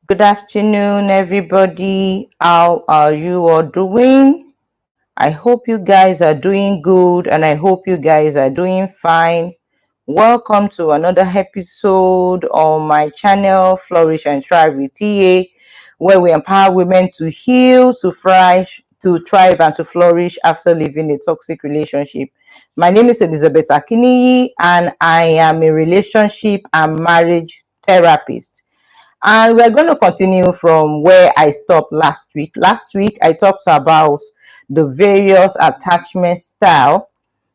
Good afternoon, everybody. How are you all doing? I hope you guys are doing good and I hope you guys are doing fine. Welcome to another episode on my channel, Flourish and Thrive with TA, where we empower women to heal, to thrive, and to flourish after living a toxic relationship. My name is Elizabeth Akiniyi, and I am a relationship and marriage therapist. And we're going to continue from where I stopped last week. Last week, I talked about the various attachment style.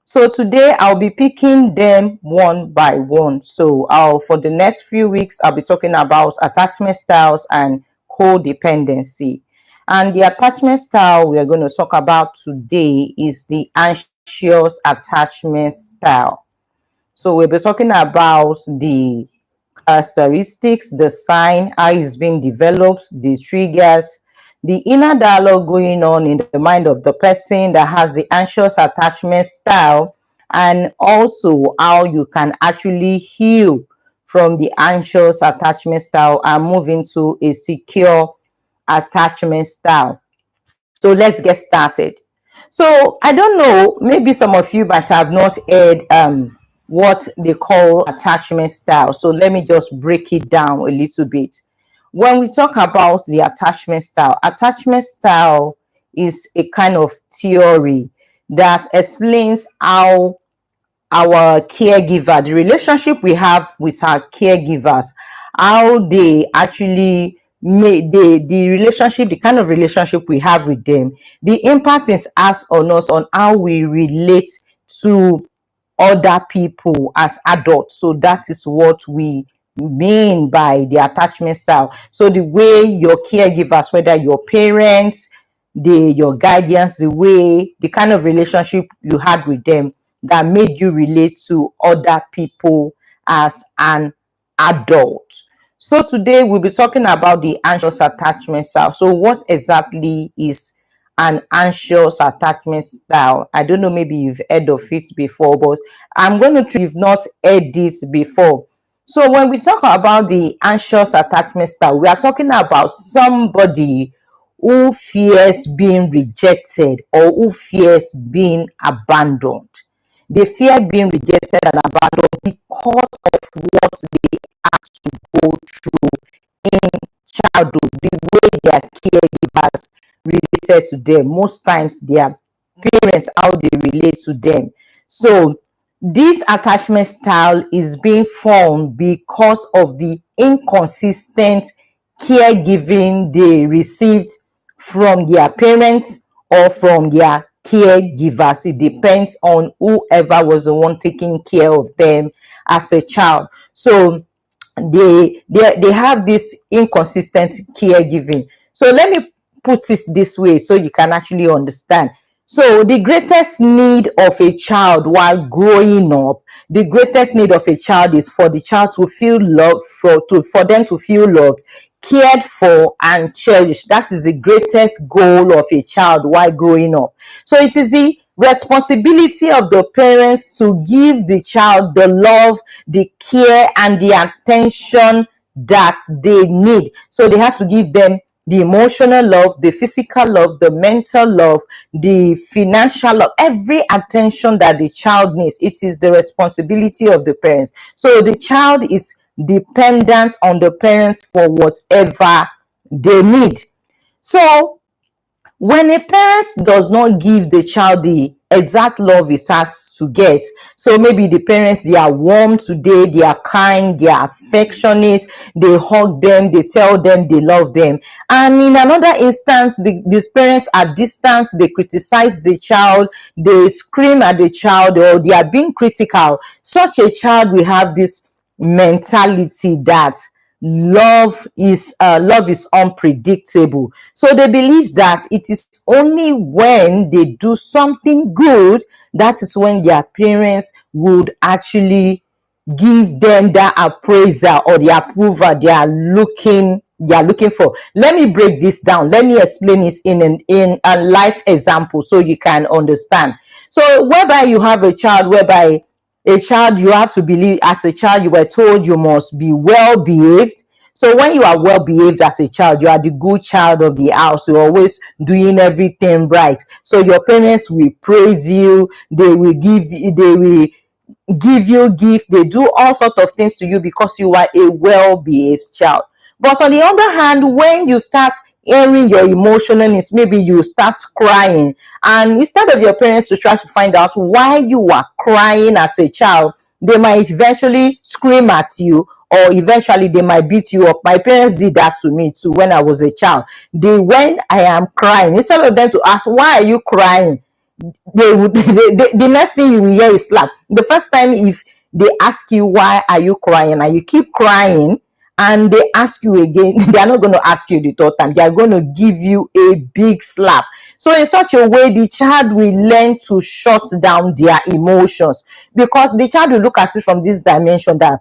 So today, I'll be picking them one by one. So for the next few weeks, I'll be talking about attachment styles and codependency. And the attachment style we are going to talk about today is the anxious attachment style. So we'll be talking about the characteristics, the sign, how it's being developed, the triggers, the inner dialogue going on in the mind of the person that has the anxious attachment style, and also how you can actually heal from the anxious attachment style and move into a secure attachment style. So let's get started. So I don't know, maybe some of you might have not heard what they call attachment style. So let me just break it down a little bit. When we talk about the attachment style is a kind of theory that explains how our caregiver, the relationship we have with our caregivers, how they actually make the relationship, the kind of relationship we have with them, the impact it has on us, on how we relate to other people as adults. So that is what we mean by the attachment style. So the way your caregivers, whether your parents, your guardians, the kind of relationship you had with them that made you relate to other people as an adult. So today we'll be talking about the anxious attachment style. So what exactly is an anxious attachment style? I don't know, maybe you've heard of it before, but I'm going to try if you've not heard this before. So when we talk about the anxious attachment style, we are talking about somebody who fears being rejected or who fears being abandoned. They fear being rejected and abandoned because of what they had to go through in childhood, the way their caregivers related to them, most times their parents, how they relate to them. So this attachment style is being formed because of the inconsistent caregiving they received from their parents or from their caregivers. It depends on whoever was the one taking care of them as a child. So they have this inconsistent caregiving. So let me put it this way so you can actually understand. So the greatest need of a child while growing up, the greatest need of a child is for the child to feel loved, for them to feel loved, cared for, and cherished. That is the greatest goal of a child while growing up. So it is the responsibility of the parents to give the child the love, the care, and the attention that they need. So they have to give them the emotional love, the physical love, the mental love, the financial love, every attention that the child needs. It is the responsibility of the parents. So the child is dependent on the parents for whatever they need. So when a parent does not give the child the exact love it has to get, so maybe the parents, they are warm today, they are kind, they are affectionate, they hug them, they tell them they love them, and in another instance these parents are distant, they criticize the child, they scream at the child, or they are being critical, such a child will have this mentality that love is unpredictable. So they believe that it is only when they do something good, that is when their parents would actually give them that appraisal or the approval they are looking for. Let me break this down. Let me explain this in a life example so you can understand. So whereby you have a child, whereby a child, you have to believe, as a child you were told you must be well behaved. So when you are well behaved as a child, you are the good child of the house, you're always doing everything right. So your parents will praise you, they will give you gift, they do all sorts of things to you because you are a well-behaved child. But on the other hand, when you start airing your emotional needs, maybe you start crying, and instead of your parents to try to find out why you are crying as a child, they might eventually scream at you, or eventually they might beat you up. My parents did that to me too when I was a child. When I am crying, instead of them to ask why are you crying, they would the next thing you will hear is slap. The first time, if they ask you why are you crying and you keep crying, and they ask you again, they are not going to ask you the third time, they are going to give you a big slap. So in such a way, the child will learn to shut down their emotions, because the child will look at it from this dimension that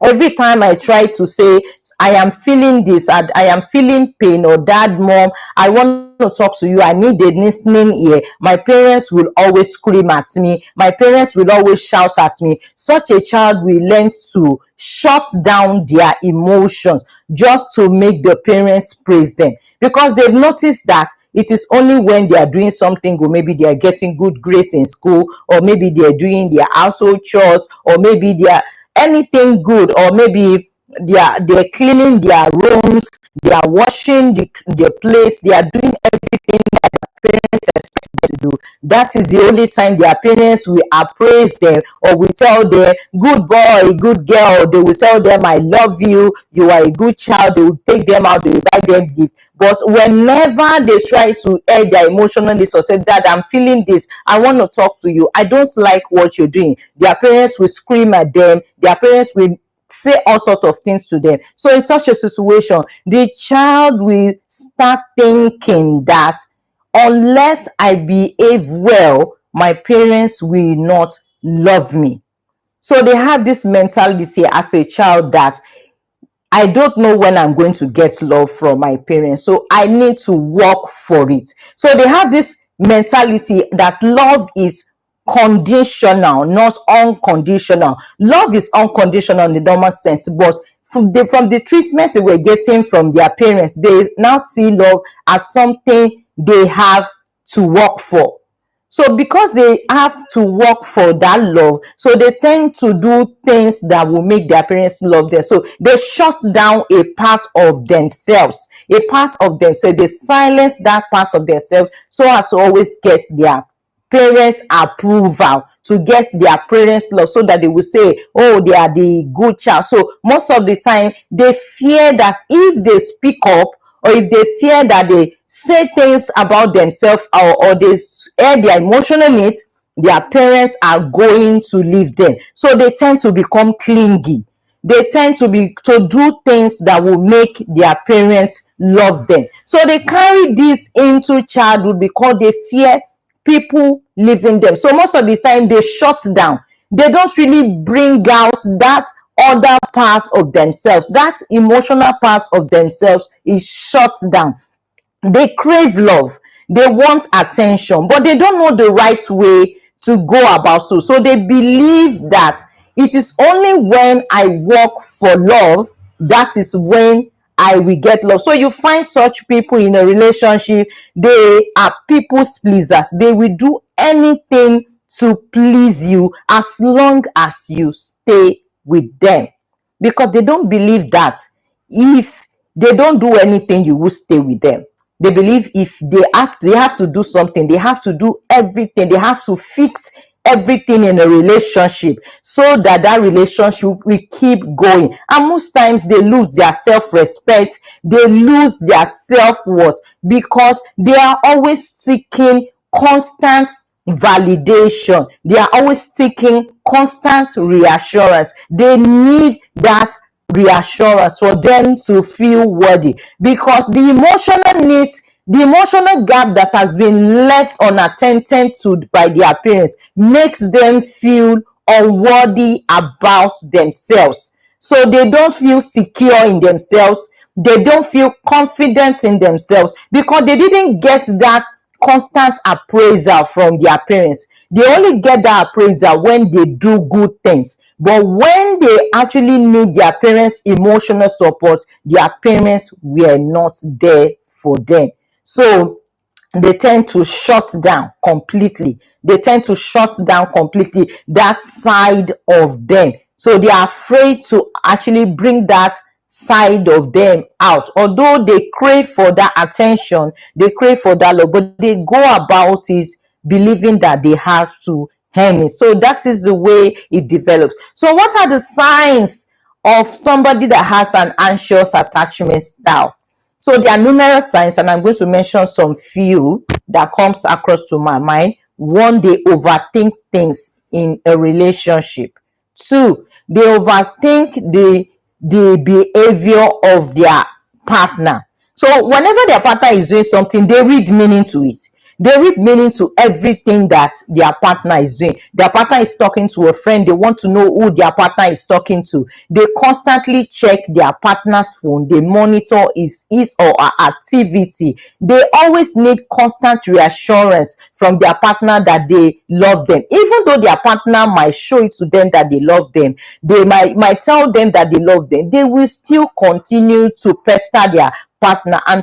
every time I try to say I am feeling this, I am feeling pain, or dad, mom, I want to talk to you, I need a listening ear, my parents will always scream at me, my parents will always shout at me. Such a child will learn to shut down their emotions just to make the parents praise them, because they've noticed that it is only when they are doing something, or maybe they are getting good grades in school, or maybe they are doing their household chores, or maybe they are anything good, or maybe they're cleaning their rooms, they are washing the place, they are doing everything that their parents expect them to do. That is the only time their parents will appraise them, or will tell them good boy, good girl. They will tell them I love you, you are a good child. They will take them out, they will buy them gifts. But whenever they try to air their emotional needs, or say, dad, I'm feeling this, I want to talk to you, I don't like what you're doing, their parents will scream at them, their parents will say all sorts of things to them. So in such a situation, the child will start thinking that unless I behave well, my parents will not love me. So they have this mentality as a child that I don't know when I'm going to get love from my parents, so I need to work for it. So they have this mentality that love is conditional, not unconditional. Love is unconditional in the normal sense, but from the treatments they were getting from their parents, they now see love as something they have to work for. So because they have to work for that love, so they tend to do things that will make their parents love them. So they shut down a part of themselves, they silence that part of themselves, so as to always get their parents approval, to get their parents love, so that they will say, oh, they are the good child. So most of the time they fear that if they speak up, or if they fear that they say things about themselves, or they air their emotional needs, their parents are going to leave them. So they tend to become clingy, they tend to do things that will make their parents love them. So they carry this into childhood because they fear people leaving them. So most of the time they shut down, they don't really bring out that other part of themselves, that emotional part of themselves is shut down. They crave love, they want attention, but they don't know the right way to go about so they believe that it is only when I work for love, that is when I will get love. So you find such people in a relationship, they are people's pleasers, they will do anything to please you as long as you stay with them, because they don't believe that if they don't do anything, you will stay with them. They believe if they have to do something, they have to do everything, they have to fix everything in a relationship, so that relationship will keep going. And most times they lose their self-respect, they lose their self-worth, because they are always seeking constant validation, they are always seeking constant reassurance. They need that reassurance for them to feel worthy, because the emotional needs, the emotional gap that has been left unattended to by their parents, makes them feel unworthy about themselves. So they don't feel secure in themselves, they don't feel confident in themselves, because they didn't get that constant appraisal from their parents. They only get that appraisal when they do good things, But when they actually need their parents' emotional support, their parents were not there for them. So they tend to shut down completely. They tend to shut down completely that side of them. So they are afraid to actually bring that side of them out. Although they crave for that attention, they crave for that love, but they go about it believing that they have to earn it. So that is the way it develops. So what are the signs of somebody that has an anxious attachment style? So there are numerous signs, and I'm going to mention some few that comes across to my mind. One, they overthink things in a relationship. Two, they overthink the behavior of their partner. So whenever their partner is doing something, they read meaning to it. They read meaning to everything that their partner is doing. Their partner is talking to a friend. They want to know who their partner is talking to. They constantly check their partner's phone. They monitor his or her activity. They always need constant reassurance from their partner that they love them. Even though their partner might show it to them that they love them, they might tell them that they love them, they will still continue to pester their partner and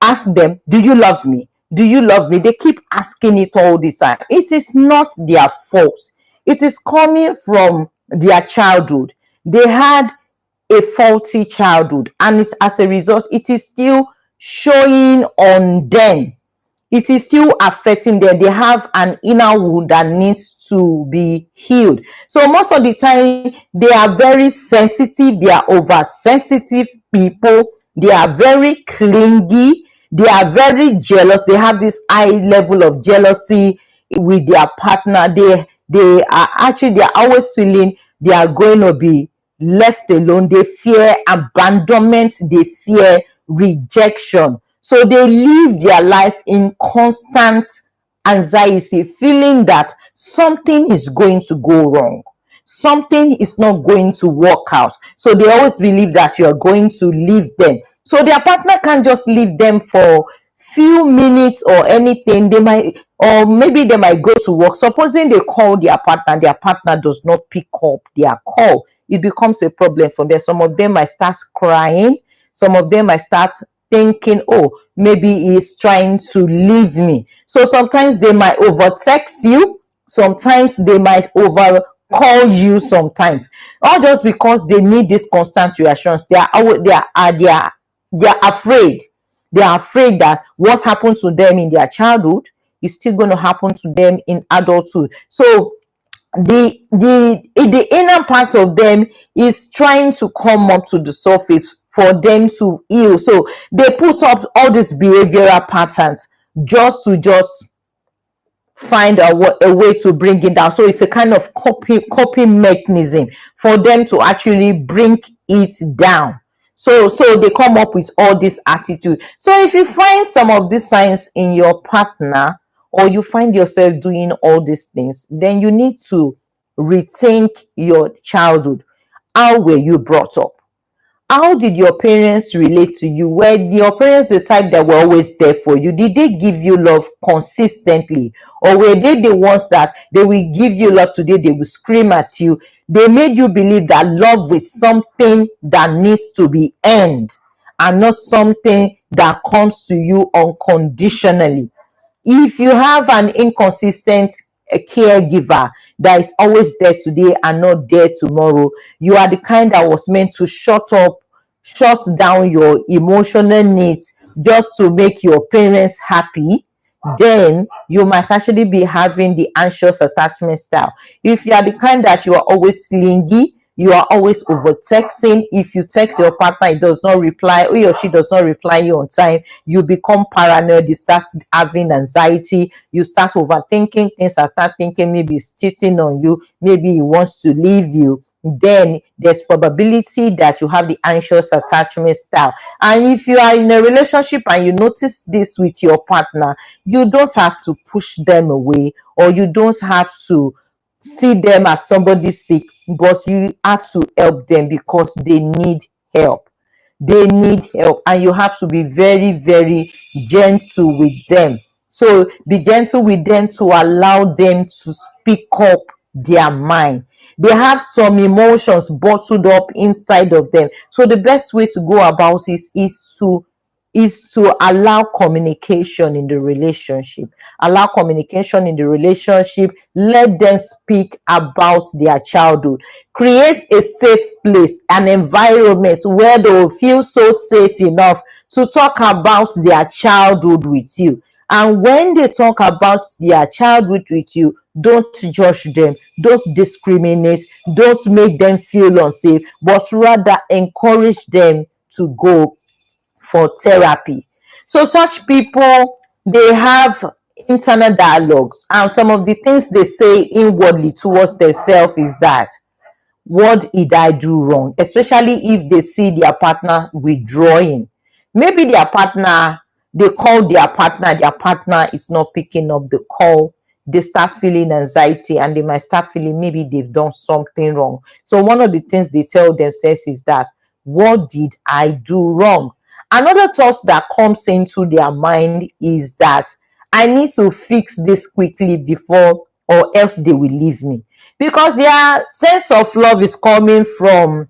ask them, do you love me? Do you love me? They keep asking it all the time. It is not their fault. It is coming from their childhood. They had a faulty childhood, and it's as a result, it is still showing on them. It is still affecting them. They have an inner wound that needs to be healed. So most of the time, they are very sensitive. They are oversensitive people. They are very clingy. They are very jealous. They have this high level of jealousy with their partner. They are always feeling they are going to be left alone. They fear abandonment. They fear rejection. So they live their life in constant anxiety, feeling that something is going to go wrong. Something is not going to work out. So they always believe that you are going to leave them. So their partner can't just leave them for few minutes or anything. They might, or maybe they might go to work. Supposing they call their partner does not pick up their call, it becomes a problem for them. Some of them might start crying. Some of them might start thinking, oh, maybe he's trying to leave me. So sometimes they might over text you. Sometimes they might over call you sometimes, all just because they need this constant reassurance. They are afraid. They are afraid that what happened to them in their childhood is still going to happen to them in adulthood. So the inner parts of them is trying to come up to the surface for them to heal. So they put up all these behavioral patterns just find a way to bring it down. So it's a kind of coping mechanism for them to actually bring it down. So they come up with all this attitude. So if you find some of these signs in your partner, or you find yourself doing all these things, then you need to rethink your childhood. How were you brought up? How did your parents relate to you? Were your parents the type that were always there for you? Did they give you love consistently? Or were they the ones that they will give you love today, they will scream at you? They made you believe that love is something that needs to be earned and not something that comes to you unconditionally. If you have an inconsistent caregiver that is always there today and not there tomorrow, you are the kind that was meant to shut down your emotional needs just to make your parents happy, then you might actually be having the anxious attachment style. If you are the kind that you are always slingy, you are always over texting. If you text your partner, it does not reply, he or she does not reply you on time, you become paranoid, you start having anxiety, you start overthinking things, and start thinking maybe he's cheating on you, maybe he wants to leave you. Then there's probability that you have the anxious attachment style. And if you are in a relationship and you notice this with your partner, you don't have to push them away, or you don't have to see them as somebody sick, but you have to help them because they need help. They need help, and you have to be very, very gentle with them. So be gentle with them to allow them to speak up their mind. they have some emotions bottled up inside of them. So the best way to go about is to allow communication in the relationship. Allow communication in the relationship. Let them speak about their childhood. Create a safe place, an environment where they will feel so safe enough to talk about their childhood with you. And when they talk about their childhood with you, don't judge them, don't discriminate, don't make them feel unsafe, but rather encourage them to go for therapy. So such people, they have internal dialogues, and some of the things they say inwardly towards themselves is that, what did I do wrong? Especially if they see their partner withdrawing. Maybe they call their partner is not picking up the call. They start feeling anxiety, and they might start feeling maybe they've done something wrong. So one of the things they tell themselves is that, what did I do wrong? Another thought that comes into their mind is that, I need to fix this quickly before, or else they will leave me. Because their sense of love is coming from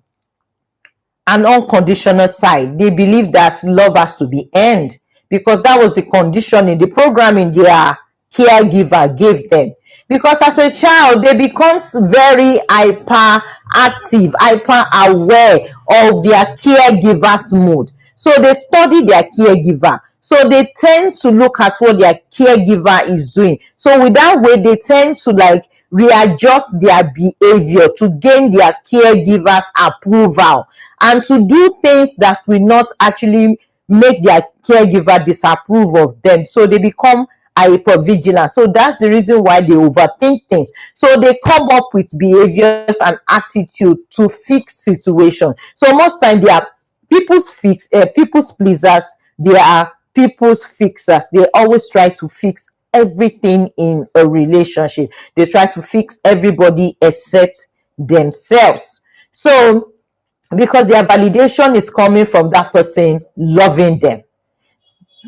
an unconditional side. They believe that love has to be earned, because that was the conditioning, the programming their caregiver gave them. Because as a child, they becomes very hyperactive, hyper aware of their caregiver's mood. So they study their caregiver. So they tend to look at what their caregiver is doing. So with that way, they tend to like readjust their behavior to gain their caregiver's approval, and to do things that will not actually make their caregiver disapprove of them. So they become hypervigilant. So that's the reason why they overthink things. So they come up with behaviors and attitude to fix situations. So most time they are people's pleasers. They are people's fixers. They always try to fix everything in a relationship. They try to fix everybody except themselves. So because their validation is coming from that person loving them,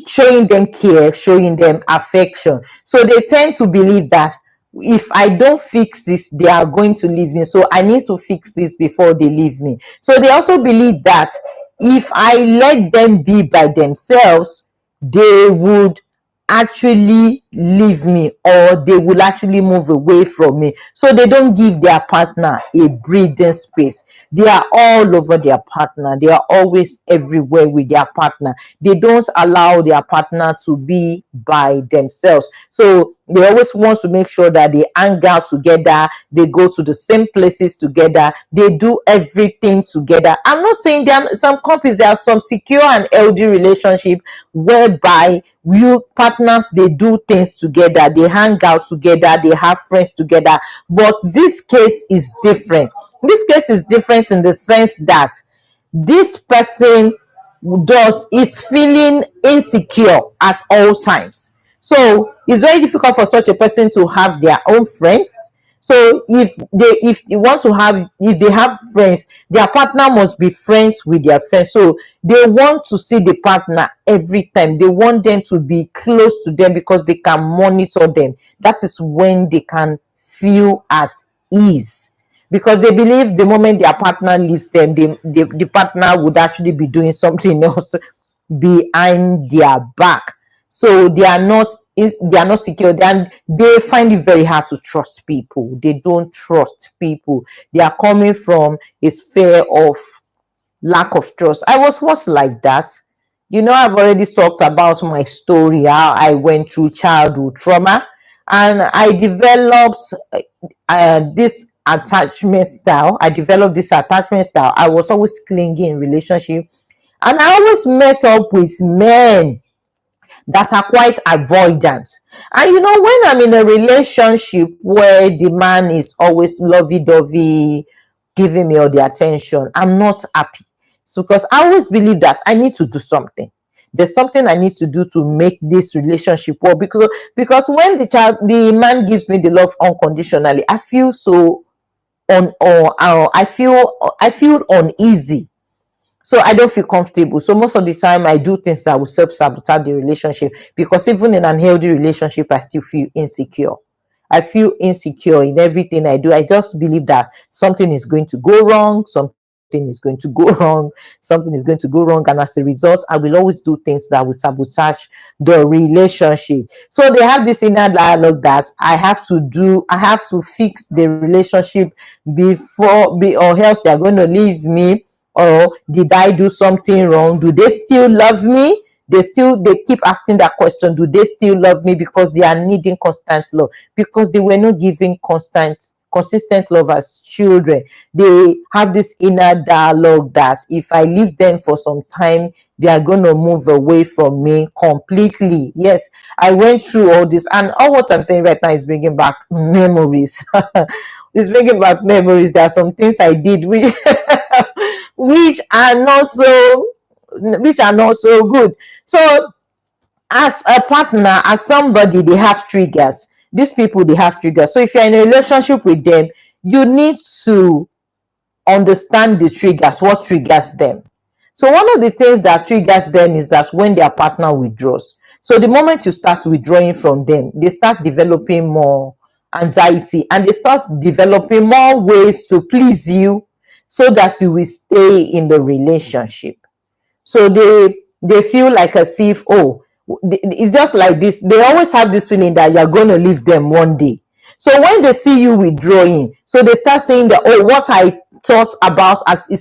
showing them care, showing them affection. So they tend to believe that, if I don't fix this, they are going to leave me. So I need to fix this before they leave me. So they also believe that, if I let them be by themselves, they would actually leave me, or they will actually move away from me. So they don't give their partner a breathing space. They are all over their partner. They are always everywhere with their partner. They don't allow their partner to be by themselves. So they always want to make sure that they hang out together, they go to the same places together, they do everything together. I'm not saying there are some couples, there are some secure and healthy relationship whereby you partners, they do things together, they hang out together, they have friends together. But this case is different. This case is different in the sense that this person is feeling insecure at all times. So it's very difficult for such a person to have their own friends. So if they have friends, their partner must be friends with their friends. So they want to see the partner every time. They want them to be close to them because they can monitor them. That is when they can feel at ease, because they believe the moment their partner leaves them, the partner would actually be doing something else behind their back. So they are not secure, and they find it very hard to trust people. They don't trust people. They are coming from a sphere of lack of trust. I was once like that. I've already talked about my story, how I went through childhood trauma, and I developed this attachment style. I was always clingy in relationship, and I always met up with men that are quite avoidant. And when I'm in a relationship where the man is always lovey-dovey, giving me all the attention, I'm not happy. So because I always believe that I need to do something. There's something I need to do to make this relationship work, because when the man gives me the love unconditionally, I feel so I feel uneasy. So I don't feel comfortable. So most of the time I do things that will self-sabotage the relationship, because even in an healthy relationship, I still feel insecure. I feel insecure in everything I do. I just believe that something is going to go wrong, something is going to go wrong, something is going to go wrong. And as a result, I will always do things that will sabotage the relationship. So they have this inner dialogue that I have to fix the relationship or else they're going to leave me. Or did I do something wrong? Do they still love me? They keep asking that question. Do they still love me? Because they are needing constant love, because they were not giving consistent love as children. They have this inner dialogue that if I leave them for some time, they are going to move away from me completely. Yes, I went through all this, and all what I'm saying right now is bringing back memories. It's bringing back memories. There are some things I did which which are not so good. So as a partner, as somebody, they have triggers. These people, they have triggers. So if you're in a relationship with them, you need to understand the triggers, what triggers them. So one of the things that triggers them is that when their partner withdraws. So the moment you start withdrawing from them, they start developing more anxiety, and they start developing more ways to please you so that you will stay in the relationship. So they feel like as if, oh, it's just like this. They always have this feeling that you're going to leave them one day. So when they see you withdrawing, so they start saying that, oh, what I thought about as it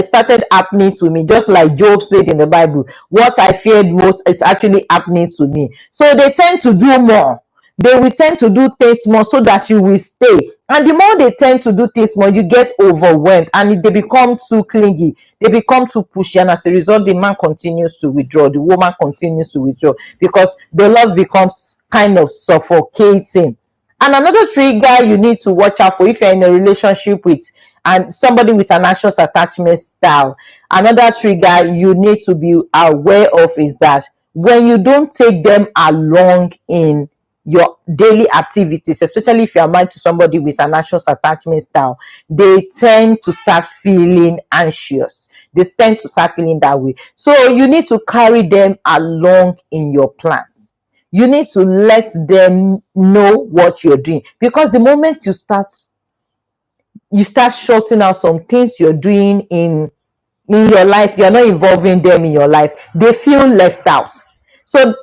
started happening to me, just like Job said in the Bible, what I feared most is actually happening to me. So they tend to do more. They will tend to do things more so that you will stay. And the more they tend to do things more, you get overwhelmed, and they become too clingy. They become too pushy. And as a result, the man continues to withdraw. The woman continues to withdraw because the love becomes kind of suffocating. And another trigger you need to watch out for if you're in a relationship with and somebody with an anxious attachment style, another trigger you need to be aware of is that when you don't take them along in your daily activities, especially if you are married to somebody with an anxious attachment style, they tend to start feeling anxious. They tend to start feeling that way. So you need to carry them along in your plans. You need to let them know what you're doing, because the moment you start shutting out some things you're doing in your life, you're not involving them in your life, they feel left out. So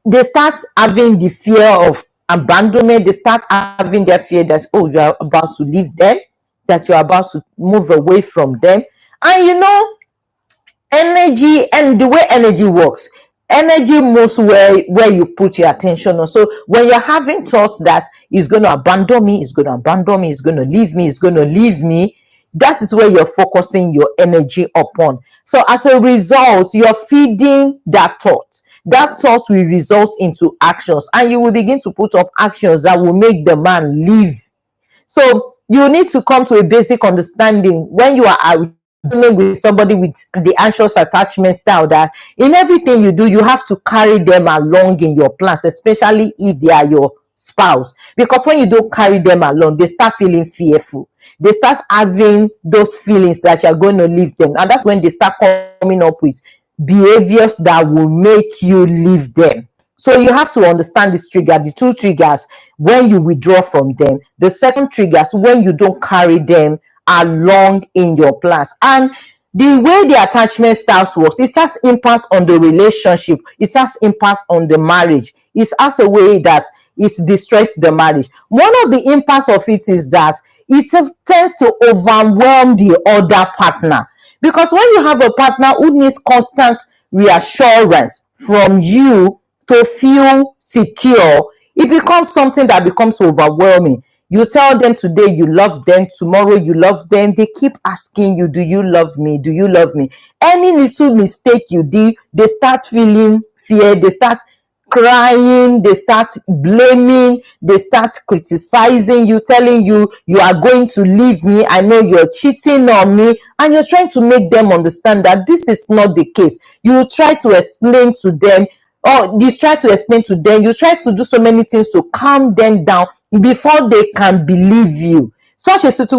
they start having the fear of abandonment. They start having their fear that, oh, you're about to leave them, that you're about to move away from them. And energy, and the way energy works, energy moves where you put your attention on. So when you're having thoughts that he's going to abandon me, he's going to abandon me, he's going to leave me, he's going to leave me, that is where you're focusing your energy upon. So as a result, you're feeding that thought. That thought will result into actions, and you will begin to put up actions that will make the man leave. So you need to come to a basic understanding when you are dealing with somebody with the anxious attachment style, that in everything you do, you have to carry them along in your plans, especially if they are your spouse. Because when you don't carry them along, they start feeling fearful. They start having those feelings that you're going to leave them. And that's when they start coming up with behaviors that will make you leave them. So you have to understand this trigger, the two triggers when you withdraw from them. The second triggers when you don't carry them along in your plans. And the way the attachment styles works, it has impact on the relationship. It has impact on the marriage. It has a way that it destroys the marriage. One of the impacts of it is that it tends to overwhelm the other partner. Because when you have a partner who needs constant reassurance from you to feel secure, it becomes something that becomes overwhelming. You tell them today you love them, tomorrow you love them. They keep asking you, do you love me? Do you love me? Any little mistake you do, they start feeling fear. They start crying, they start blaming, they start criticizing you, telling you you are going to leave me, I know you're cheating on me, and you're trying to make them understand that this is not the case. You try to explain to them, you try to do so many things to calm them down before they can believe you. Such a situation